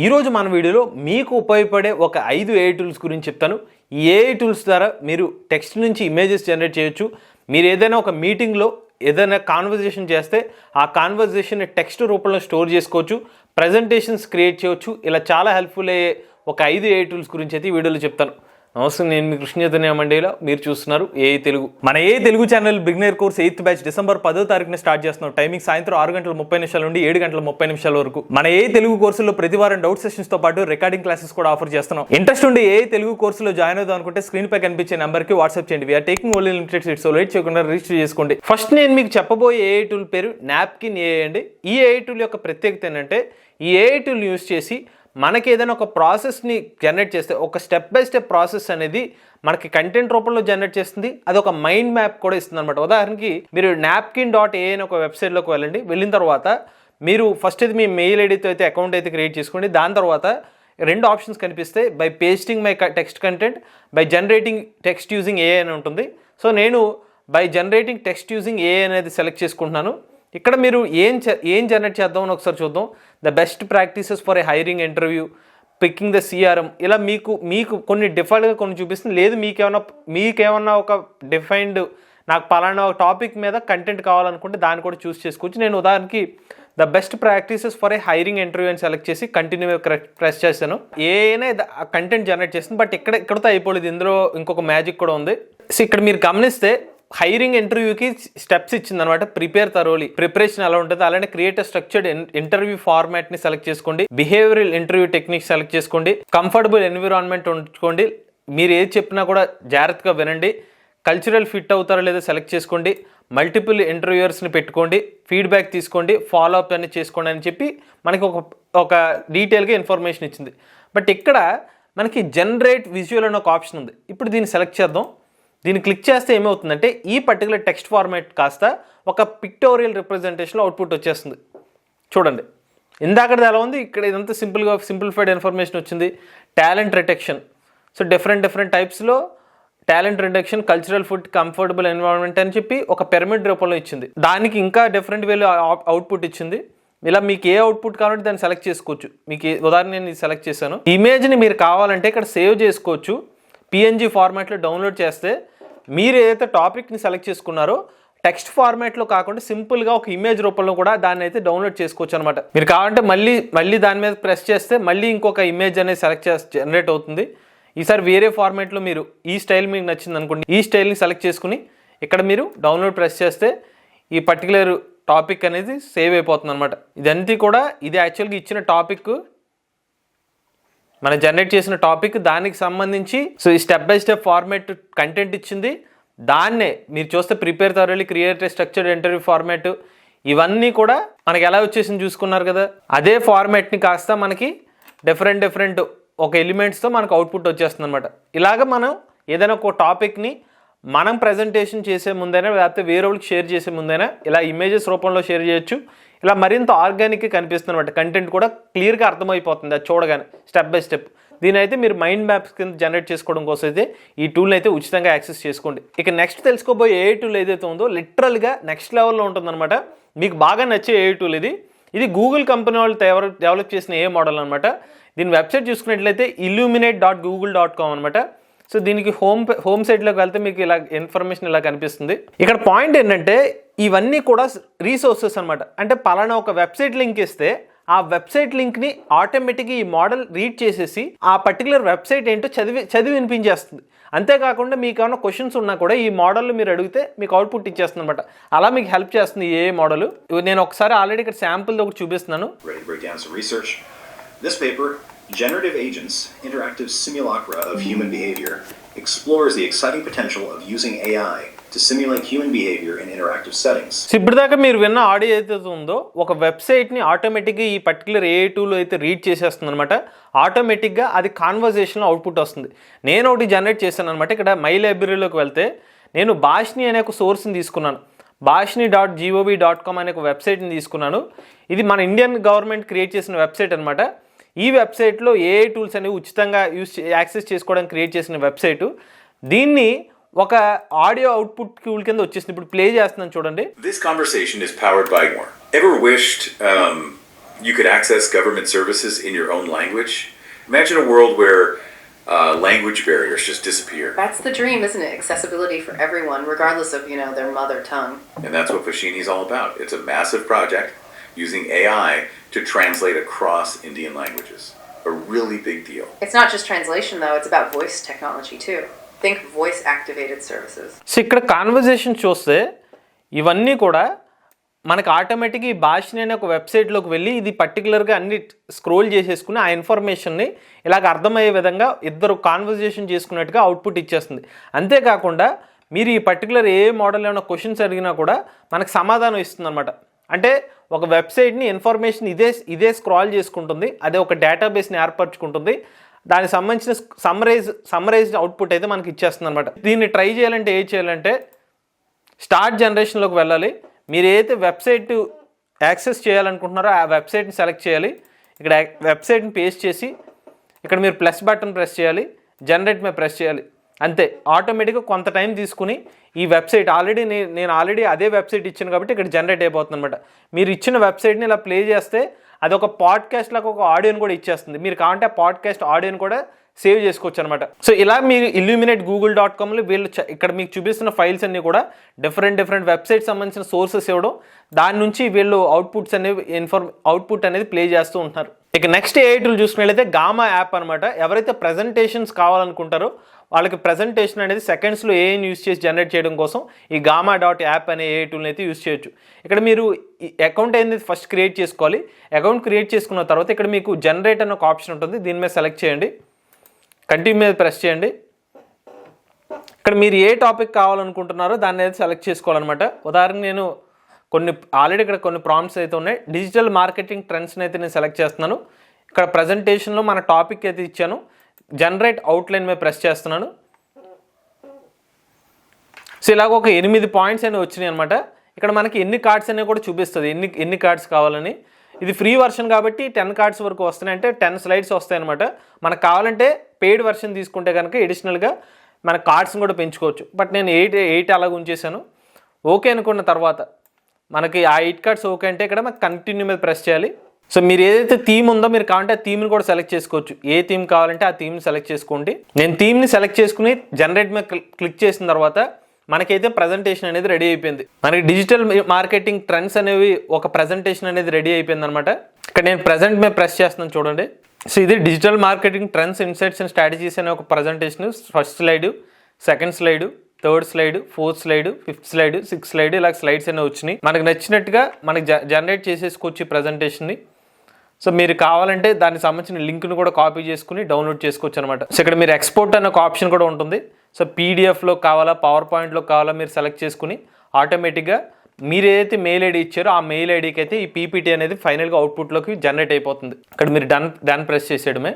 ఈరోజు మన వీడియోలో మీకు ఉపయోగపడే ఒక 5 ఏఐ టూల్స్ గురించి చెప్తాను. ఈ ఏఐ టూల్స్ ద్వారా మీరు టెక్స్ట్ నుంచి ఇమేజెస్ జనరేట్ చేయొచ్చు. మీరు ఏదైనా ఒక మీటింగ్లో ఏదైనా కాన్వర్జేషన్ చేస్తే ఆ కాన్వర్జేషన్ని టెక్స్ట్ రూపంలో స్టోర్ చేసుకోవచ్చు, ప్రజెంటేషన్స్ క్రియేట్ చేయొచ్చు. ఇలా చాలా హెల్ప్ఫుల్ అయ్యే ఒక 5 ఏఐ టూల్స్ గురించి అయితే ఈ వీడియోలో చెప్తాను. నమస్తే, నేను మీ కృష్ణ చైతన్య మండేలా. మీరు చూస్తున్నారు ఏఐ తెలుగు. మన AI Telugu channel beginner course 8th batch December 10వ తారీఖున స్టార్ట్ చేస్తున్నాం. టైమింగ్ సాయంత్రం 6:30 నుండి 7:30 వరకు. మన ఏఐ తెలుగు కోర్సులో ప్రతి వారం డౌట్ సెషన్స్ తో పాటు రికార్డింగ్ క్లాసెస్ కూడా ఆఫర్ చేస్తున్నాం. ఇంట్రెస్ట్ ఉండి ఏఐ తెలుగు కోర్సులో జాయిన్ అవుదాం అనుకుంటే స్క్రీన్ పై కనిపించే నెంబర్ కి వాట్సాప్ చేయండి. We're taking only limited seats, so late చేయకుండా రిజిస్టర్ చేసుకోండి. ఫస్ట్ నేను మీకు చెప్పబోయే ఏఐ టూల్ పేరు నాప్కిన్ ఏఐ అండి. ఈ ఏఐ టూల్ యొక్క ప్రత్యేకత ఏంటంటే ఈ ఏఐ టూల్ యూజ్ చేసి మనకి ఏదైనా ఒక ప్రాసెస్ని జనరేట్ చేస్తే ఒక స్టెప్ బై స్టెప్ ప్రాసెస్ అనేది మనకి కంటెంట్ రూపంలో జనరేట్ చేస్తుంది. అది ఒక మైండ్ మ్యాప్ కూడా ఇస్తుంది అనమాట. ఉదాహరణకి మీరు napkin.ai అని ఒక వెబ్సైట్లోకి వెళ్ళండి. వెళ్ళిన తర్వాత మీరు ఫస్ట్ ఇది మీ మెయిల్ ఐడితో అయితే అకౌంట్ అయితే క్రియేట్ చేసుకోండి. దాని తర్వాత 2 ఆప్షన్స్ కనిపిస్తాయి. By pasting my text content, by generating text using AI అని ఉంటుంది. సో నేను by generating text using AI అనేది సెలెక్ట్ చేసుకుంటున్నాను. ఇక్కడ మీరు ఏం జనరేట్ చేద్దాం అని ఒకసారి చూద్దాం. The best practices for a hiring interview, picking the CRM, ఇలా మీకు కొన్ని డిఫాల్ట్గా కొన్ని చూపిస్తుంది. లేదు మీకేమన్నా ఒక డిఫైన్డ్ నాకు పలానా ఒక టాపిక్ మీద కంటెంట్ కావాలనుకుంటే దాన్ని కూడా చూస్ చేసుకోవచ్చు. నేను ఉదాహరణకి the best practices for a hiring interview అని సెలెక్ట్ చేసి కంటిన్యూ ప్రెస్ చేశాను. ఏఐనే కంటెంట్ జనరేట్ చేస్తుంది. బట్ ఇక్కడతో అయిపోలేదు, ఇందులో ఇంకొక మ్యాజిక్ కూడా ఉంది. సో ఇక్కడ మీరు గమనిస్తే హైరింగ్ ఇంటర్వ్యూకి స్టెప్స్ ఇచ్చింది అనమాట. ప్రిపేర్ థరోలీ, ప్రిపరేషన్ ఎలా ఉంటుంది. అలానే క్రియేట్ స్ట్రక్చర్డ్ ఇంటర్వ్యూ ఫార్మాట్ ని సెలెక్ట్ చేసుకోండి. బిహేవియరల్ ఇంటర్వ్యూ టెక్నిక్స్ సెలెక్ట్ చేసుకోండి. కంఫర్టబుల్ ఎన్విరాన్మెంట్ ఉంచుకోండి. మీరు ఏది చెప్పినా కూడా జాగ్రత్తగా వినండి. కల్చరల్ ఫిట్ అవుతారో లేదో సెలెక్ట్ చేసుకోండి. మల్టిపుల్ ఇంటర్వ్యూయర్స్ని పెట్టుకోండి. ఫీడ్బ్యాక్ తీసుకోండి. ఫాలో అప్ అనేది చేసుకోండి అని చెప్పి మనకి ఒక డీటెయిల్గా ఇన్ఫర్మేషన్ ఇచ్చింది. బట్ ఇక్కడ మనకి జనరేట్ విజువల్ అనే ఒక ఆప్షన్ ఉంది. ఇప్పుడు దీన్ని సెలెక్ట్ చేద్దాం. దీన్ని క్లిక్ చేస్తే ఏమవుతుందంటే ఈ పర్టికులర్ టెక్స్ట్ ఫార్మాట్ కాస్త ఒక పిక్టోరియల్ రిప్రజెంటేషన్లో అవుట్పుట్ వచ్చేస్తుంది. చూడండి, ఇందాకది ఎలా ఉంది, ఇక్కడ ఇదంతా సింప్లిఫైడ్ ఇన్ఫర్మేషన్ వచ్చింది. టాలెంట్ రిటెక్షన్, సో డిఫరెంట్ టైప్స్లో talent retention, cultural food, comfortable environment అని చెప్పి ఒక పిరమిడ్ రూపంలో ఇచ్చింది. దానికి ఇంకా డిఫరెంట్ వేలో అవుట్పుట్ ఇచ్చింది. ఇలా మీకు ఏ అవుట్పుట్ కావాలంటే దాన్ని సెలెక్ట్ చేసుకోవచ్చు. మీకు ఉదాహరణ నేను సెలెక్ట్ చేశాను. ఇమేజ్ని మీరు కావాలంటే ఇక్కడ సేవ్ చేసుకోవచ్చు. పిఎన్జీ ఫార్మాట్లో డౌన్లోడ్ చేస్తే మీరు ఏదైతే టాపిక్ని సెలెక్ట్ చేసుకున్నారో టెక్స్ట్ ఫార్మాట్లో కాకుండా సింపుల్గా ఒక ఇమేజ్ రూపంలో కూడా దాన్ని అయితే డౌన్లోడ్ చేసుకోవచ్చు అనమాట. మీరు కావాలంటే మళ్ళీ దాని మీద ప్రెస్ చేస్తే మళ్ళీ ఇంకొక ఇమేజ్ అనేది జనరేట్ అవుతుంది. ఈసారి వేరే ఫార్మాట్లో మీరు ఈ స్టైల్ మీకు నచ్చింది అనుకోండి, ఈ స్టైల్ని సెలెక్ట్ చేసుకుని ఇక్కడ మీరు డౌన్లోడ్ ప్రెస్ చేస్తే ఈ పర్టికులర్ టాపిక్ అనేది సేవ్ అయిపోతుంది అనమాట. ఇదంతా కూడా ఇది యాక్చువల్గా ఇచ్చిన టాపిక్, మనం జనరేట్ చేసిన టాపిక్, దానికి సంబంధించి సో ఈ step by step format content ఇచ్చింది. దాన్నే మీరు చూస్తే prepare thoroughly, create structured interview format, ఇవన్నీ కూడా మనకి ఎలా వచ్చేసింది చూసుకున్నారు కదా. అదే ఫార్మాట్ని కాస్త మనకి డిఫరెంట్ ఒక ఎలిమెంట్స్తో మనకు అవుట్పుట్ వచ్చేస్తుంది అనమాట. ఇలాగ మనం ఏదైనా ఒక టాపిక్ని మనం ప్రజెంటేషన్ చేసే ముందైనా లేకపోతే వేరే వాళ్ళకి షేర్ చేసే ముందైనా ఇలా ఇమేజెస్ రూపంలో షేర్ చేయొచ్చు. ఇలా మరింత ఆర్గానిక్గా కనిపిస్తుంది అనమాట. కంటెంట్ కూడా క్లియర్గా అర్థమైపోతుంది అది చూడగానే స్టెప్ బై స్టెప్. దీని అయితే మీరు మైండ్ మ్యాప్స్ కింద జనరేట్ చేసుకోవడం కోసం అయితే ఈ టూల్ని అయితే ఉచితంగా యాక్సెస్ చేసుకోండి. ఇక నెక్స్ట్ తెలుసుకోబోయే ఏ టూల్ ఏదైతే ఉందో లిటరల్గా నెక్స్ట్ లెవెల్లో ఉంటుందన్నమాట. మీకు బాగా నచ్చే ఏ టూల్ ఇది గూగుల్ కంపెనీ వాళ్ళు డెవలప్ చేసిన ఏ మోడల్ అనమాట. దీని వెబ్సైట్ చూసుకున్నట్లయితే illuminate.google.com అనమాట. సో దీనికి హోమ్ సైట్లోకి వెళ్తే మీకు ఇలా ఇన్ఫర్మేషన్ ఇలా కనిపిస్తుంది. ఇక్కడ పాయింట్ ఏంటంటే ఇవన్నీ కూడా రీసోర్సెస్ అనమాట. అంటే పలానా ఒక వెబ్సైట్ లింక్ ఇస్తే ఆ వెబ్సైట్ లింక్ని ఆటోమేటిక్గా ఈ మోడల్ రీడ్ చేసేసి ఆ పర్టికులర్ వెబ్సైట్ ఏంటో చదివి వినిపించేస్తుంది. అంతేకాకుండా మీకు ఏమైనా క్వశ్చన్స్ ఉన్నా కూడా ఈ మోడల్లో మీరు అడిగితే మీకు అవుట్పుట్ ఇచ్చేస్తుంది అనమాట. అలా మీకు హెల్ప్ చేస్తుంది ఏ మోడల్. నేను ఒకసారి ఆల్రెడీ ఇక్కడ శాంపుల్ ఒకటి చూపిస్తున్నాను. This paper, Generative Agents, Interactive Simulacra of Human Behavior, explores the exciting potential of using AI to simulate human behavior in interactive settings. ఇప్పటిదాకా మీరు విన్న ఆడియో ఏదైతే ఉందో ఒక వెబ్సైట్ని ఆటోమేటిక్గా ఈ పర్టికులర్ ఏ టూల్ అయితే రీడ్ చేసేస్తుంది అనమాట. ఆటోమేటిక్గా అది కాన్వర్జేషన్లో అవుట్పుట్ వస్తుంది. నేను ఒకటి జనరేట్ చేశాను అనమాట. ఇక్కడ మై లైబ్రరీలోకి వెళ్తే నేను భాష్ని అనే ఒక సోర్స్ని తీసుకున్నాను. bhashni.gov.com అనే ఒక వెబ్సైట్ని తీసుకున్నాను. ఇది మన ఇండియన్ గవర్నమెంట్ క్రియేట్ చేసిన వెబ్సైట్ అనమాట. ఈ వెబ్సైట్లో ఏఐ టూల్స్ అనేవి ఉచితంగా యాక్సెస్ చేసుకోవడానికి క్రియేట్ చేసిన వెబ్సైటు. దీన్ని ఒక ఆడియో అవుట్పుట్ టూల్ కింద వచ్చేసింది. ఇప్పుడు ప్లే చేస్తున్నాను చూడండి. This conversation is powered by more. Ever wished You could access government services in your own language. Imagine a world where language barriers just disappear. That's the dream, isn't it? Accessibility for everyone, regardless of, their mother tongue. And that's what Foschini is all about. It's a massive project using AI to translate across Indian languages. A really big deal. It's not just translation, though. It's about voice technology, too. Think voice-activated services. So ఇక్కడ conversation చూస్తే ఇవన్నీ కూడా మనకు ఆటోమేటిక్గా ఈ భాషని అనే ఒక వెబ్సైట్లోకి వెళ్ళి ఇది పర్టికులర్గా అన్ని స్క్రోల్ చేసేసుకుని ఆ ఇన్ఫర్మేషన్ని ఇలాగ అర్థమయ్యే విధంగా ఇద్దరు కాన్వర్జేషన్ చేసుకున్నట్టుగా అవుట్పుట్ ఇచ్చేస్తుంది. అంతేకాకుండా మీరు ఈ పర్టికులర్ ఏ మోడల్ ఏమైనా క్వశ్చన్స్ అడిగినా కూడా మనకు సమాధానం ఇస్తుంది అనమాట. అంటే ఒక వెబ్సైట్ని ఇన్ఫర్మేషన్ ఇదే స్క్రాల్ చేసుకుంటుంది, అదే ఒక డేటాబేస్ని ఏర్పరచుకుంటుంది, దానికి సంబంధించిన సమ్మరైజ్డ్ అవుట్పుట్ అయితే మనకి ఇచ్చేస్తుంది అనమాట. దీన్ని ట్రై చేయాలంటే ఏం చేయాలంటే స్టార్ట్ జనరేషన్లోకి వెళ్ళాలి. మీరు ఏదైతే వెబ్సైట్ యాక్సెస్ చేయాలనుకుంటున్నారో ఆ వెబ్సైట్ని సెలెక్ట్ చేయాలి. ఇక్కడ వెబ్సైట్ని పేస్ట్ చేసి ఇక్కడ మీరు ప్లస్ బటన్ ప్రెస్ చేయాలి, జనరేట్ మీద ప్రెస్ చేయాలి. అంతే, ఆటోమేటిక్గా కొంత టైం తీసుకుని ఈ వెబ్సైట్ నేను ఆల్రెడీ అదే వెబ్సైట్ ఇచ్చాను కాబట్టి ఇక్కడ జనరేట్ అయిపోతుంది అనమాట. మీరు ఇచ్చిన వెబ్సైట్ని ఇలా ప్లే చేస్తే అది ఒక పాడ్కాస్ట్ లాగా ఒక ఆడియోని కూడా ఇచ్చేస్తుంది. మీరు కావాలంటే ఆ పాడ్కాస్ట్ ఆడియోని కూడా సేవ్ చేసుకోవచ్చు అనమాట. సో ఇలా మీరు illuminate.google.comలో వీళ్ళు ఇక్కడ మీకు చూపిస్తున్న ఫైల్స్ అన్నీ కూడా డిఫరెంట్ వెబ్సైట్ సంబంధించిన సోర్సెస్ ఇవ్వడం, దాని నుంచి వీళ్ళు అవుట్పుట్ అనేది ప్లే చేస్తూ ఉంటున్నారు. ఇక నెక్స్ట్ ఏ టూల్ చూసుకున్నట్లయితే గామా యాప్ అనమాట. ఎవరైతే ప్రజెంటేషన్స్ కావాలనుకుంటారో వాళ్ళకి ప్రజెంటేషన్ అనేది సెకండ్స్లో ఏఐని యూస్ చేసి జనరేట్ చేయడం కోసం ఈ గామా.యాప్ అనే ఏ టూల్ని అయితే యూస్ చేయొచ్చు. ఇక్కడ మీరు అకౌంట్ అనేది ఫస్ట్ క్రియేట్ చేసుకోవాలి. అకౌంట్ క్రియేట్ చేసుకున్న తర్వాత ఇక్కడ మీకు జనరేట్ అనే ఒక ఆప్షన్ ఉంటుంది, దీని మీద సెలెక్ట్ చేయండి, కంటిన్యూ మీద ప్రెస్ చేయండి. ఇక్కడ మీరు ఏ టాపిక్ కావాలనుకుంటున్నారో దాన్ని అయితే సెలెక్ట్ చేసుకోవాలన్నమాట. ఉదాహరణకు నేను ఆల్రెడీ ఇక్కడ కొన్ని ప్రాంప్ట్స్ అయితే ఉన్నాయి. డిజిటల్ మార్కెటింగ్ ట్రెండ్స్ని అయితే నేను సెలెక్ట్ చేస్తున్నాను. ఇక్కడ ప్రజెంటేషన్లో మన టాపిక్ అయితే ఇచ్చాను, జనరేట్ అవుట్లైన్ మీద ప్రెస్ చేస్తున్నాను. సో ఇలాగ ఒక 8 పాయింట్స్ అనేవి వచ్చినాయి అనమాట. ఇక్కడ మనకి ఎన్ని కార్డ్స్ అనేవి కూడా చూపిస్తుంది, ఎన్ని కార్డ్స్ కావాలని. ఇది ఫ్రీ వర్షన్ కాబట్టి 10 కార్డ్స్ వరకు వస్తున్నాయి, అంటే 10 స్లైడ్స్ వస్తాయి అనమాట. మనకు కావాలంటే పెయిడ్ వర్షన్ తీసుకుంటే కనుక ఎడిషనల్గా మన కార్డ్స్ని కూడా పెంచుకోవచ్చు. బట్ నేను 8 అలాగ ఉంచేసాను. ఓకే అనుకున్న తర్వాత మనకి ఆ 8 కార్డ్స్ ఓకే అంటే ఇక్కడ మనకి కంటిన్యూ మీద ప్రెస్ చేయాలి. సో మీరు ఏదైతే థీమ్ ఉందో మీరు కావాలంటే ఆ థీమ్ని కూడా సెలెక్ట్ చేసుకోవచ్చు. ఏ థీమ్ కావాలంటే ఆ థీమ్ని సెలెక్ట్ చేసుకోండి. నేను థీమ్ని సెలెక్ట్ చేసుకుని జనరేట్ మీద క్లిక్ చేసిన తర్వాత మనకైతే ప్రజెంటేషన్ అనేది రెడీ అయిపోయింది. మనకి డిజిటల్ మార్కెటింగ్ ట్రెండ్స్ అనేవి ఒక ప్రజెంటేషన్ అనేది రెడీ అయిపోయింది అనమాట. ఇక్కడ నేను ప్రజెంట్ మీద ప్రెస్ చేస్తున్నాను చూడండి. సో ఇది digital marketing trends, insights and strategies అనే ఒక presentation. First slide, second slide, third slide, fourth slide, fifth slide, sixth slide, ఇలా స్లైడ్స్ అనేవి వచ్చినాయి. మనకు నచ్చినట్టుగా మనకి జనరేట్ చేసేసుకోవచ్చు ఈ ప్రజెంటేషన్ని. సో మీరు కావాలంటే దానికి సంబంధించిన లింక్ను కూడా కాపీ చేసుకుని డౌన్లోడ్ చేసుకోవచ్చు అనమాట. సో ఇక్కడ మీరు ఎక్స్పోర్ట్ అనే ఒక ఆప్షన్ కూడా ఉంటుంది. సో పీడిఎఫ్లో కావాలా, పవర్ పాయింట్లో కావాలా మీరు సెలెక్ట్ చేసుకుని ఆటోమేటిక్గా మీరు ఏదైతే మెయిల్ ఐడి ఇచ్చారో ఆ మెయిల్ ఐడికి అయితే ఈ పీపీటీ అనేది ఫైనల్గా అవుట్పుట్లోకి జనరేట్ అయిపోతుంది. ఇక్కడ మీరు డన్ ప్రెస్ చేసేయడమే.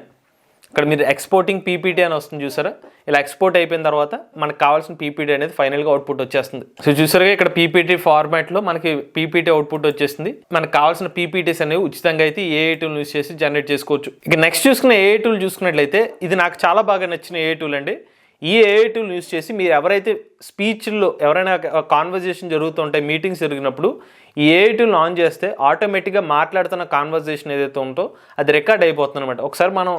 ఇక్కడ మీరు ఎక్స్పోర్టింగ్ పీపీటీ అని వస్తుంది చూసారా, ఇలా ఎక్స్పోర్ట్ అయిపోయిన తర్వాత మనకు కావాల్సిన పీపీటీ అనేది ఫైనల్గా అవుట్పుట్ వచ్చేస్తుంది. సో చూసారుగా ఇక్కడ పీపీటీ ఫార్మాట్లో మనకి పీపీటీ అవుట్పుట్ వచ్చేస్తుంది. మనకు కావాల్సిన పీపీటీస్ అనేవి ఉచితంగా అయితే ఏఐ టూల్ యూస్ చేసి జనరేట్ చేసుకోవచ్చు. ఇక నెక్స్ట్ చూసుకున్న ఏఐ టూల్ చూసుకున్నట్లయితే ఇది నాకు చాలా బాగా నచ్చిన ఏఐ టూల్ అండి. ఈ ఏఐ టూల్ యూస్ చేసి మీరు ఎవరైతే స్పీచ్లో ఎవరైనా కాన్వర్జేషన్ జరుగుతుంటాయి, మీటింగ్స్ జరిగినప్పుడు ఈ ఏఐ టూల్ని ఆన్ చేస్తే ఆటోమేటిక్గా మాట్లాడుతున్న కాన్వర్జేషన్ ఏదైతే ఉందో అది రికార్డ్ అయిపోతుంది అనమాట. ఒకసారి మనం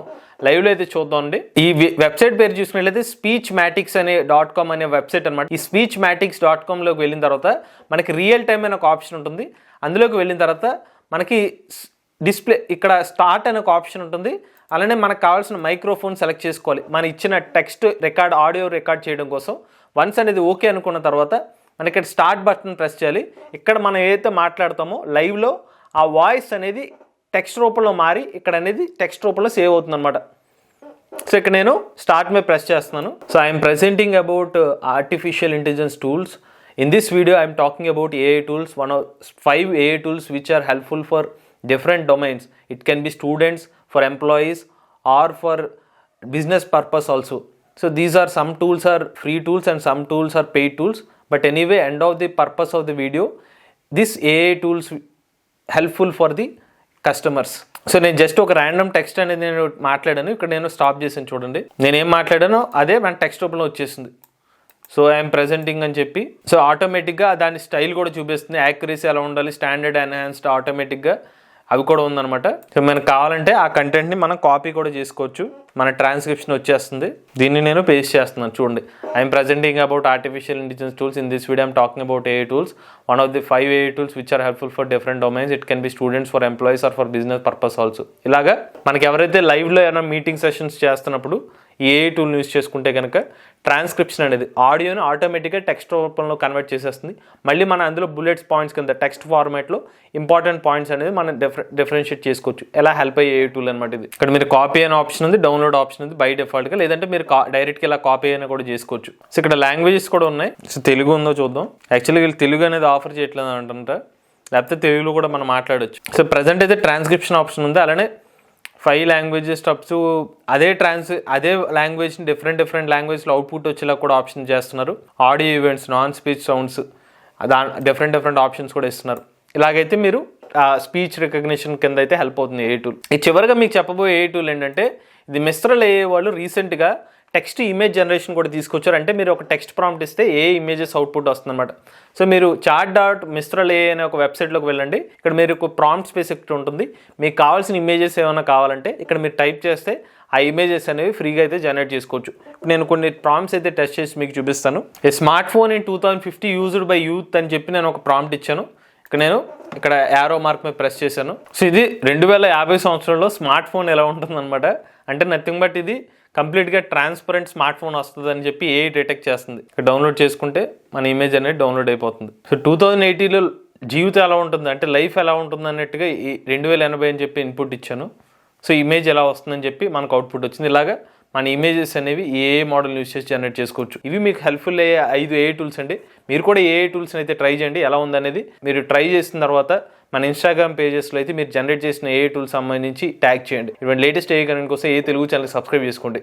లైవ్లో అయితే చూద్దామండి. ఈ వెబ్సైట్ పేరు చూసుకున్నట్లయితే speechmatics అనే .com అనే వెబ్సైట్ అనమాట. ఈ speechmatics.comలోకి వెళ్ళిన తర్వాత మనకి రియల్ టైమ్ అనే ఒక ఆప్షన్ ఉంటుంది. అందులోకి వెళ్ళిన తర్వాత మనకి డిస్ప్లే ఇక్కడ స్టార్ట్ అనే ఒక ఆప్షన్ ఉంటుంది. అలానే మనకు కావాల్సిన మైక్రోఫోన్ సెలెక్ట్ చేసుకోవాలి మన ఇచ్చిన టెక్స్ట్ రికార్డ్, ఆడియో రికార్డ్ చేయడం కోసం. వన్స్ అనేది ఓకే అనుకున్న తర్వాత మనకి ఇక్కడ స్టార్ట్ బటన్ ప్రెస్ చేయాలి. ఇక్కడ మనం ఏదైతే మాట్లాడతామో లైవ్లో ఆ వాయిస్ అనేది టెక్స్ట్ రూపంలో మారి ఇక్కడ అనేది టెక్స్ట్ రూపంలో సేవ్ అవుతుంది అనమాట. సో ఇక్కడ నేను స్టార్ట్ మీద ప్రెస్ చేస్తున్నాను. So I'm presenting about artificial intelligence tools. In this video, I am talking about AI tools, one of 5 AI tools which are helpful for different domains. It can be students, for employees, or for business purpose also. So these are some tools are free tools and some tools are paid tools. But anyway, end of the purpose of the video, this AI tools helpful for the customers. So నేను just ఒక random text అనేది నేను మాట్లాడాను. ఇక్కడ నేను stop చేసాను చూడండి. నేనేం మాట్లాడానో అదే మన టెక్స్ట్ రూపంలో వచ్చేసింది. సో ఐఎమ్ ప్రెజెంటింగ్ అని చెప్పి సో ఆటోమేటిక్గా దాని స్టైల్ కూడా చూపిస్తుంది. యాక్యురసీ ఎలా ఉండాలి, స్టాండర్డ్ ఎన్హాన్స్డ్ ఆటోమేటిక్గా అవి కూడా ఉందన్నమాట. సో మనకు కావాలంటే ఆ కంటెంట్ని మనం కాపీ కూడా చేసుకోవచ్చు. మన ట్రాన్స్క్రిప్షన్ వచ్చేస్తుంది. దీన్ని నేను పేస్ట్ చేస్తున్నాను చూడండి. I'm presenting about artificial intelligence tools. In this video I'm talking about AI tools. One of the 5 AI tools which are helpful for different domains. It can be students, for employees or for business purpose also. ఇలాగా మనకి ఎవరైతే లైవ్లో ఏమైనా meeting sessions చేస్తున్నప్పుడు ఈ AI టూల్ని use చేసుకుంటే కనుక transcription అనేది ఆడియోని ఆటోమేటిక్గా టెక్స్ట్ రూపంలో కన్వర్ట్ చేసేస్తుంది. మళ్ళీ మన అందులో బుల్లెట్స్ పాయింట్స్ కింద టెక్స్ట్ ఫార్మాట్లో ఇంపార్టెంట్ పాయింట్స్ అనేది మనం డిఫరెన్షియేట్ చేసుకోవచ్చు. ఎలా హెల్ప్ అయ్యే AI టూల్ అనమాట ఇది. ఇక్కడ మీరు కాపీ అయిన ఆప్షన్ ఉంది, డౌన్లోడ్ ఆప్షన్ ఉంది బై డిఫాల్ట్గా. లేదంటే మీరు డైరెక్ట్గా ఇలా కాపీ అయినా కూడా చేసుకోవచ్చు. సో ఇక్కడ లాంగ్వేజెస్ కూడా ఉన్నాయి. సో తెలుగు ఉందో చూద్దాం. యాక్చువల్లీ వీళ్ళు తెలుగు అనేది ఆఫర్ చేయట్లేదు అంటుంట, లేకపోతే తెలుగులో కూడా మనం మాట్లాడవచ్చు. సో ప్రజెంట్ అయితే ట్రాన్స్క్రిప్షన్ ఆప్షన్ ఉంది. అలానే 5 లాంగ్వేజెస్ అప్స్ అదే లాంగ్వేజ్ని డిఫరెంట్ లాంగ్వేజ్లో అవుట్పుట్ వచ్చేలా కూడా ఆప్షన్ చేస్తున్నారు. Audio events, non speech sounds, different options కూడా ఇస్తున్నారు. ఇలాగైతే మీరు స్పీచ్ రికగ్నిషన్ కింద అయితే హెల్ప్ అవుతుంది AI టూల్. ఈ చివరిగా మీకు చెప్పబోయే AI టూల్ ఏంటంటే ఇది మిస్ట్రల్ AI వాళ్ళు రీసెంట్గా టెక్స్ట్ ఇమేజ్ జనరేషన్ కూడా తీసుకొచ్చారు. అంటే మీరు ఒక టెక్స్ట్ ప్రాంప్ట్ ఇస్తే ఏ ఇమేజెస్ అవుట్పుట్ వస్తుందన్నమాట. సో మీరు chat.mistral.ai అనే ఒక వెబ్సైట్లోకి వెళ్ళండి. ఇక్కడ మీరు ఒక ప్రాంప్ట్ స్పెసిఫిక్ ఉంటుంది. మీకు కావాల్సిన ఇమేజెస్ ఏమైనా కావాలంటే ఇక్కడ మీరు టైప్ చేస్తే ఆ ఇమేజెస్ అనేవి ఫ్రీగా అయితే జనరేట్ చేసుకోవచ్చు. నేను కొన్ని ప్రాంప్ట్స్ అయితే టెస్ట్ చేసి మీకు చూపిస్తాను. A smartphone in 2050 used by youth అని చెప్పి నేను ఒక ప్రాంప్ట్ ఇచ్చాను. ఇక్కడ యారో మార్క్ మీద ప్రెస్ చేశాను. సో ఇది 2050 సంవత్సరంలో స్మార్ట్ ఫోన్ ఎలా ఉంటుందన్నమాట. అంటే నథింగ్ బట్ ఇది కంప్లీట్గా ట్రాన్స్పరెంట్ స్మార్ట్ ఫోన్ వస్తుంది అని చెప్పి AI డిటెక్ట్ చేస్తుంది. డౌన్లోడ్ చేసుకుంటే మన ఇమేజ్ అనేది డౌన్లోడ్ అయిపోతుంది. సో 2080లో జీవితం ఎలా ఉంటుంది అంటే లైఫ్ ఎలా ఉంటుంది అన్నట్టుగా 2080 అని చెప్పి ఇన్పుట్ ఇచ్చాను. సో ఇమేజ్ ఎలా వస్తుందని చెప్పి మనకు అవుట్పుట్ వచ్చింది. ఇలాగా మన ఇమేజెస్ అనేవి AI మోడల్ యూస్ చేసి జనరేట్ చేసుకోవచ్చు. ఇవి మీకు హెల్ప్ఫుల్ అయ్యే 5 AI టూల్స్ అండి. మీరు కూడా AI టూల్స్ని అయితే ట్రై చేయండి. ఎలా ఉందనేది మీరు ట్రై చేసిన తర్వాత మన ఇన్స్టాగ్రామ్ పేజెస్లో అయితే మీరు జనరేట్ చేసిన AI టూల్స్ సంబంధించి ట్యాగ్ చేయండి. ఇటువంటి లేటెస్ట్ AI కరెంట్ కోసం AI తెలుగు ఛానల్ సబ్స్క్రైబ్ చేసుకోండి.